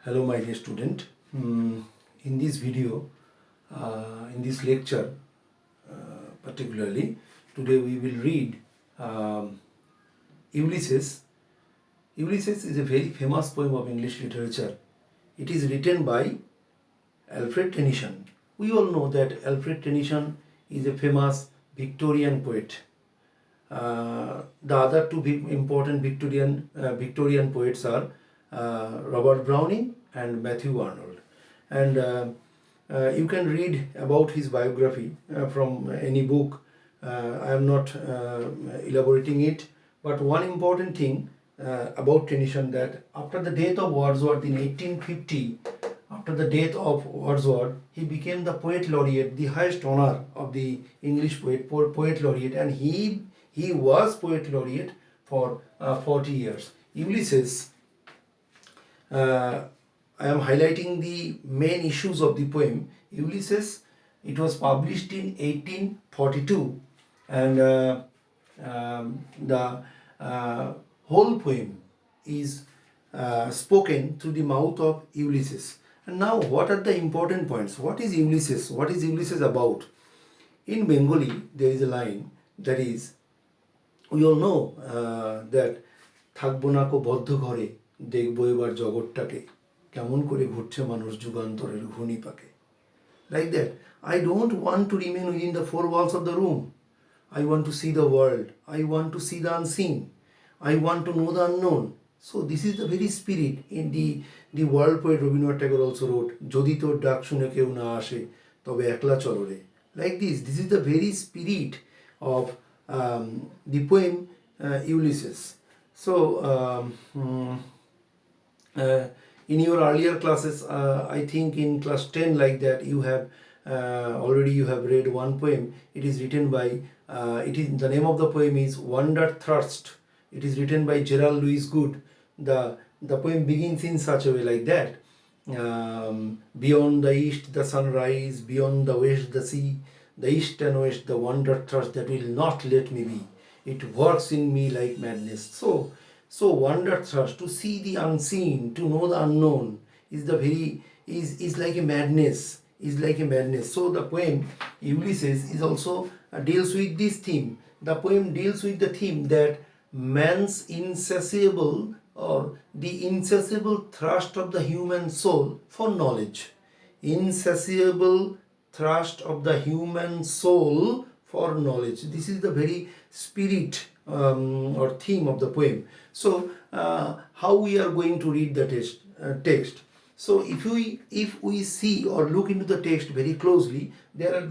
Hello my dear student. In this video, in this lecture particularly, today we will read Ulysses. Ulysses is a very famous poem of English literature. It is written by Alfred Tennyson. We all know that Alfred Tennyson is a famous Victorian poet. The other two important Victorian poets are Robert Browning and Matthew Arnold. And you can read about his biography from any book. I am not elaborating it, but one important thing about Tennyson, that after the death of Wordsworth in 1850, after the death of Wordsworth, he became the poet laureate, the highest honor of the English poet laureate, and he was poet laureate for 40 years. Ulysses, I am highlighting the main issues of the poem. Ulysses, it was published in 1842, and the whole poem is spoken through the mouth of Ulysses. And now, what are the important points? What is Ulysses? What is Ulysses about? In Bengali, there is a line that is, we all know that থাকবো না কো বদ্ধ ঘরে দেখবো এবার জগৎটাকে কেমন করে ঘুরছে মানুষ যুগান্তরের ঘূর্ণি পাকে. Like that, I don't want to remain within the four walls of the room. I want to see the world. I want to see the unseen. I want to know the unknown. So this is the very spirit in the world poet Rabindranath Tagore also wrote, যদি তোর ডাক শুনে কেউ না আসে তবে একলা চলো রে. Like this is the very spirit of the poem Ulysses. So in your earlier classes, I think in class 10 like that, you have already you have read one poem. It is written by the name of the poem is Wanderthirst. It is written by Gerald Lewis Good. The poem begins in such a way like that. Beyond the east the sunrise, beyond the west the sea, the east and west the wanderthirst that will not let me be. It works in me like madness. So wanderthirst, to see the unseen, to know the unknown, is like a madness. So the poem Ulysses is also deals with this theme. The poem deals with the theme that man's insatiable, or the insatiable thirst of the human soul for knowledge. Insatiable thirst of the human soul for knowledge. This is the very spirit or theme of the poem. So how we are going to read the text? So if we see or look into the text very closely, there are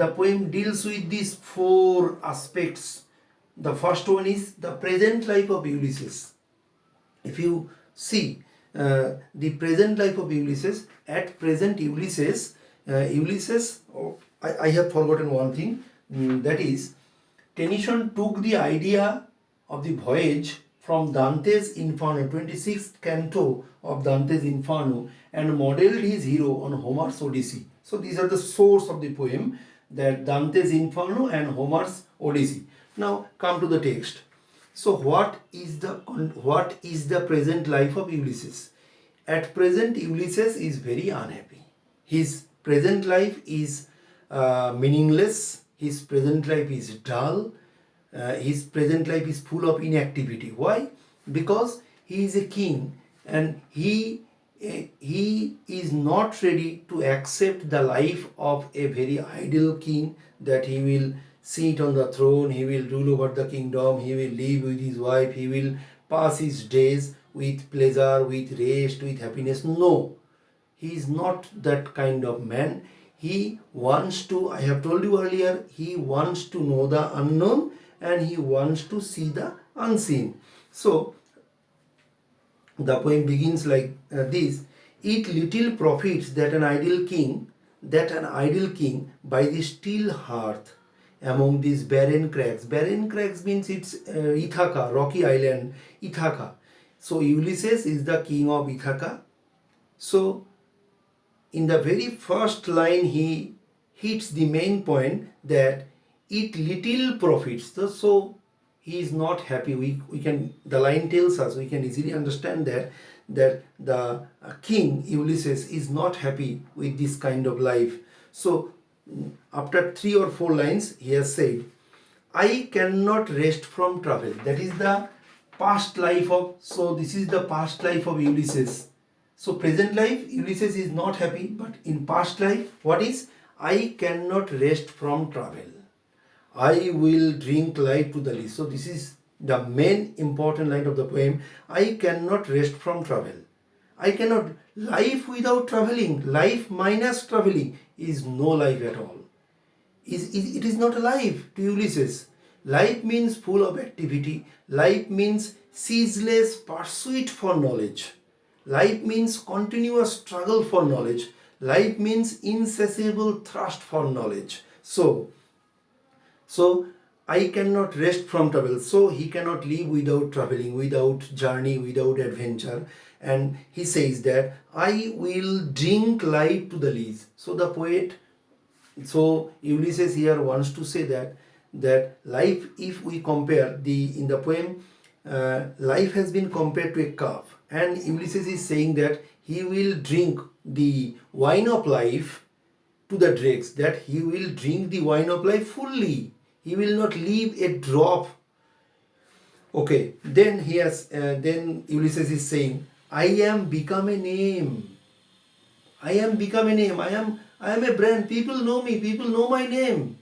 the poem deals with these four aspects. The first one is the present life of Ulysses. If you see the present life of Ulysses, at present Ulysses, I have forgotten one thing, that is, Tennyson took the idea of the voyage from Dante's Inferno, 26th canto of Dante's Inferno, and modeled his hero on Homer's Odyssey. So these are the source of the poem, that Dante's Inferno and Homer's Odyssey. Now come to the text. So what is the present life of Ulysses? At present, Ulysses is very unhappy. His present life is meaningless. His present life is dull. His present life is full of inactivity. Why? Because he is a king, and he is not ready to accept the life of a very idle king, that he will sit on the throne, he will rule over the kingdom, he will live with his wife, he will pass his days with pleasure, with rest, with happiness. No, he is not that kind of man. He wants to, I have told you earlier, he wants to know the unknown, and he wants to see the unseen. So the poem begins like this: it little profits that an idle king by the still hearth among these barren crags. Barren crags means it's Ithaca, rocky island, Ithaca. So Ulysses is the king of Ithaca. So in the very first line, he hits the main point, that it little profits. So he is not happy. We can, the line tells us, we can easily understand that the king Ulysses is not happy with this kind of life. So after 3 or 4 lines he has said, I cannot rest from travel. That is the past life of, so this is the past life of Ulysses. So present life, Ulysses is not happy, but in past life, what is? I cannot rest from travel. I will drink life to the least. So this is the main important line of the poem. I cannot rest from travel. I cannot, life without traveling, life minus traveling is no life at all. It is not a life to Ulysses. Life means full of activity. Life means ceaseless pursuit for knowledge. Life means continuous struggle for knowledge. Life means insatiable thirst for knowledge. So I cannot rest from travel. So he cannot live without traveling, without journey, without adventure. And he says that I will drink life to the least. So the poet, so Ulysses here wants to say that life, if we compare in the poem, life has been compared to a cup, and Ulysses is saying that he will drink the wine of life to the dregs, that he will drink the wine of life fully. He will not leave a drop. Okay, then then Ulysses is saying, I am become a name. I am become a name. I am a brand. People know me. People know my name.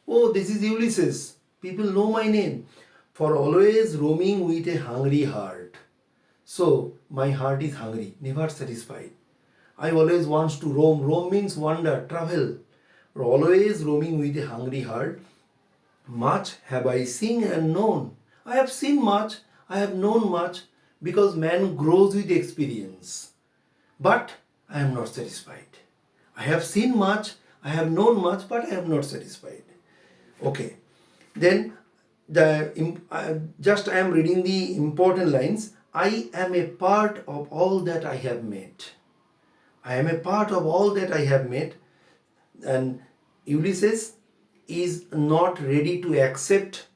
Oh, this is Ulysses. People know my name. For always roaming with a hungry heart. So my heart is hungry, never satisfied. I always wants to roam. Roam means wander, travel. For always roaming with a hungry heart. Much have I seen and known. I have seen much. I have known much, because man grows with experience. But I am not satisfied. I have seen much, I have known much, but I am not satisfied. Okay. Then just I am reading the important lines. I am a part of all that I have met. I am a part of all that I have met. And Ulysses is not ready to accept,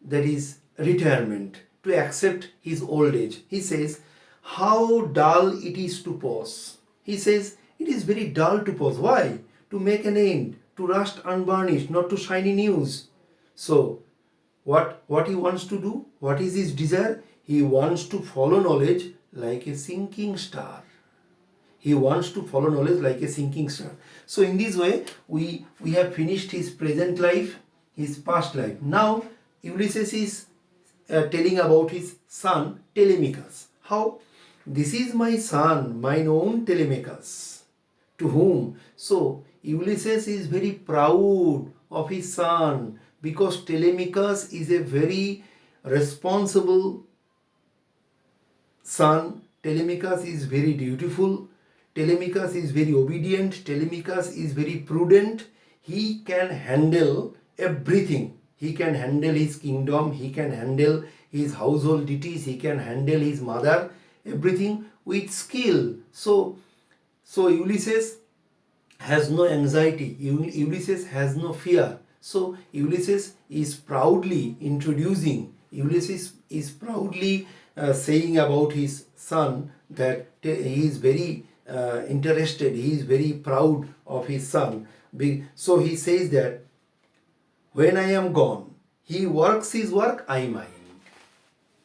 that is, retirement, to accept his old age. He says, how dull it is to pause. He says, it is very dull to pause. Why? To make an end, to rust unvarnished, not to shiny news. So, what he wants to do? What is his desire? He wants to follow knowledge like a sinking star. He wants to follow knowledge like a sinking star. So in this way, we have finished his present life, his past life. Now, Ulysses is telling about his son Telemachus. How? This is my son, mine own Telemachus. To whom? So Ulysses is very proud of his son, because Telemachus is a very responsible son. Telemachus is very dutiful. Telemachus is very obedient. Telemachus is very prudent. He can handle everything. He can handle his kingdom. He can handle his household duties. He can handle his mother. Everything with skill. So Ulysses has no anxiety. Ulysses has no fear. So Ulysses is proudly introducing. Ulysses is proudly saying about his son that he is very interested. He is very proud of his son. So he says that when I am gone, he works his work, I mine.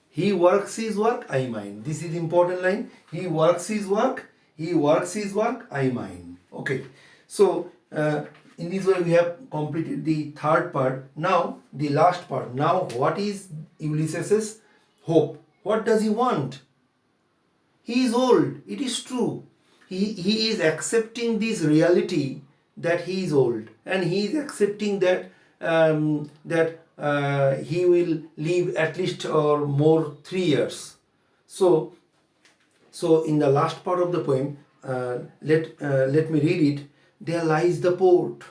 He works his work, I mine. This is important line. He works his work, I mine. Okay. So in this way we have completed the third part. Now the last part. Now what is Ulysses's hope? What does he want? He is old. It is true. He is accepting this reality that he is old, and he is accepting that he will live at least or more 3 years. So in the last part of the poem, let me read it. There lies the port.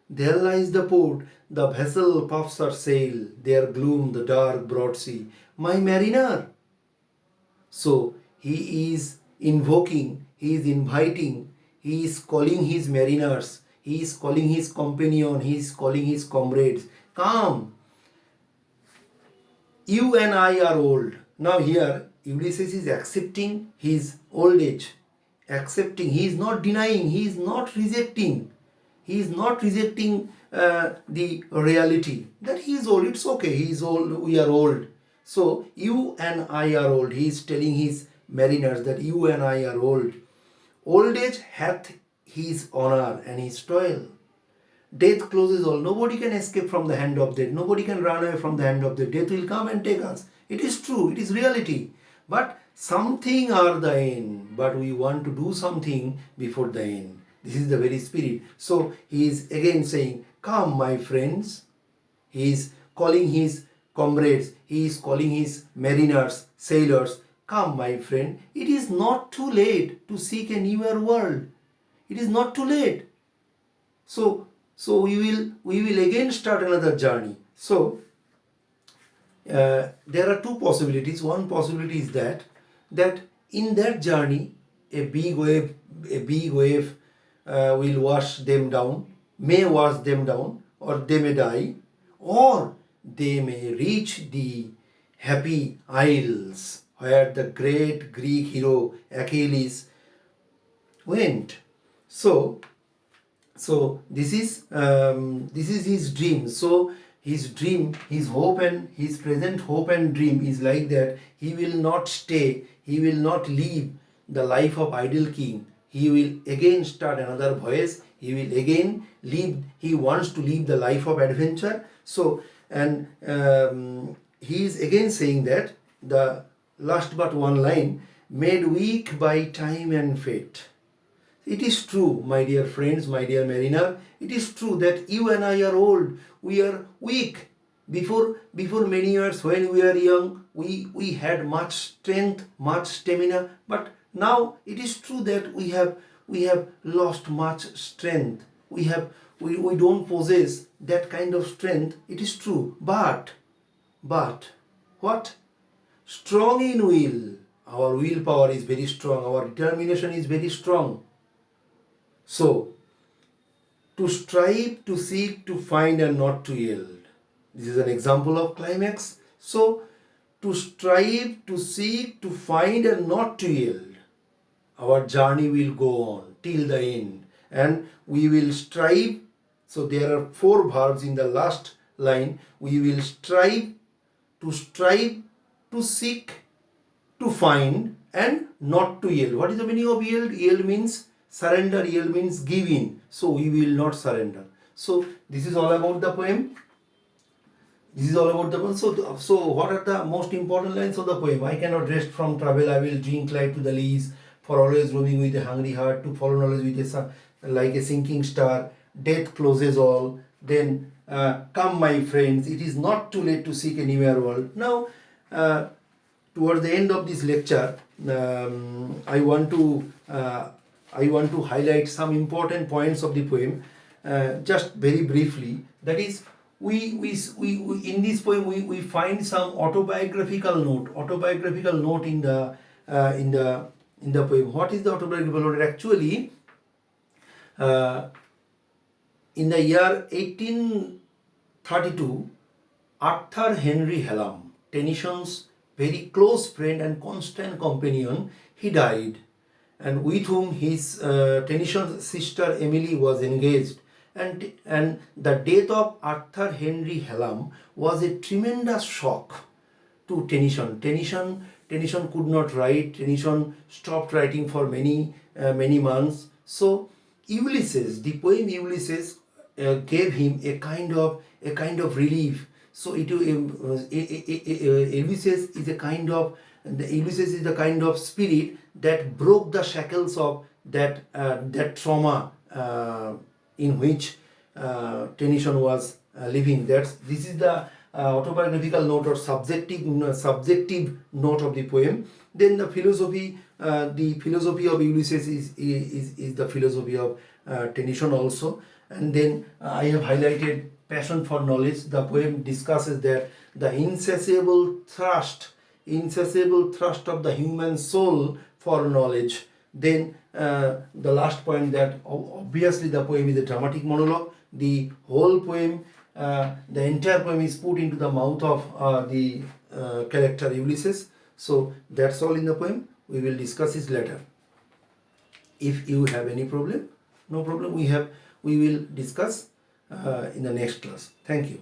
There lies the port. The vessel puffs her sail. There gloom the dark broad sea. My mariner. So he is invoking, he is inviting, he is calling his mariners, he is calling his companion, he is calling his comrades. Come, You and I are old. Now here Ulysses is accepting his old age. Accepting, he is not denying, he is not rejecting. He is not rejecting the reality that he is old. It's okay, he is old, we are old. So you and I are old. He is telling his mariners that you and I are old. Old age hath his honor and his toil. Death closes all. Nobody can escape from the hand of death. Nobody can run away from the hand of death. Death will come and take us. It is true. It is reality. But something are the end. But we want to do something before the end. This is the very spirit. So he is again saying, come my friends. He is calling his comrades. He is calling his mariners, sailors. Come my friend. It is not too late to seek a newer world. It is not too late. So we will again start another journey. So there are two possibilities. One possibility is that in that journey a big wave will wash them down, may wash them down, or they may die, or they may reach the happy isles where the great Greek hero Achilles went. So this is his dream. So his dream, his hope, and his present hope and dream is like that. He will not stay, he will not leave the life of idle king. He will again start another voyage. He will again live, he wants to live the life of adventure. So, and he is again saying that the last but one line, made weak by time and fate. It is true, my dear friends, my dear mariner, it is true that you and I are old, we are weak. Before many years when we are young, we had much strength, much stamina, but now it is true that we have lost much strength. We don't possess that kind of strength, it is true. But what? Strong in will. Our willpower is very strong, our determination is very strong. So, to strive, to seek, to find, and not to yield. This is an example of climax. So, to strive, to seek, to find, and not to yield. Our journey will go on till the end. And we will strive. So, there are 4 verbs in the last line. We will strive, to seek, to find, and not to yield. What is the meaning of yield? Yield means surrender, yield means give in. So we will not surrender. So this is all about the poem. This is all about the poem. So what are the most important lines of the poem? I cannot rest from travel, I will drink life to the lees, for always roaming with a hungry heart, to follow knowledge with like a sinking star, death closes all, then come my friends, it is not too late to seek a newer world. Now towards the end of this lecture, I want to highlight some important points of the poem, just very briefly. That is, we in this poem we find some autobiographical note in the poem. What is the autobiographical note? Actually, in the year 1832, Arthur Henry Hallam, Tennyson's very close friend and constant companion, he died, and with whom his Tennyson's sister Emily was engaged. And the death of Arthur Henry Hallam was a tremendous shock to Tennyson. Tennyson could not write. Tennyson stopped writing for many months. So Ulysses, the poem Ulysses, gave him a kind of relief. So Ulysses is the kind of spirit that broke the shackles of that trauma in which Tennyson was living. This is the autobiographical note or subjective note of the poem. Then the philosophy of Ulysses is the philosophy of Tennyson also. And then I have highlighted passion for knowledge. The poem discusses that the insatiable thrust of the human soul for knowledge. Then the last point, that obviously the poem is a dramatic monologue. The whole poem, the entire poem is put into the mouth of the character Ulysses. So that's all in the poem. We will discuss this later. If you have any problem, no problem. We will discuss in the next class. Thank you.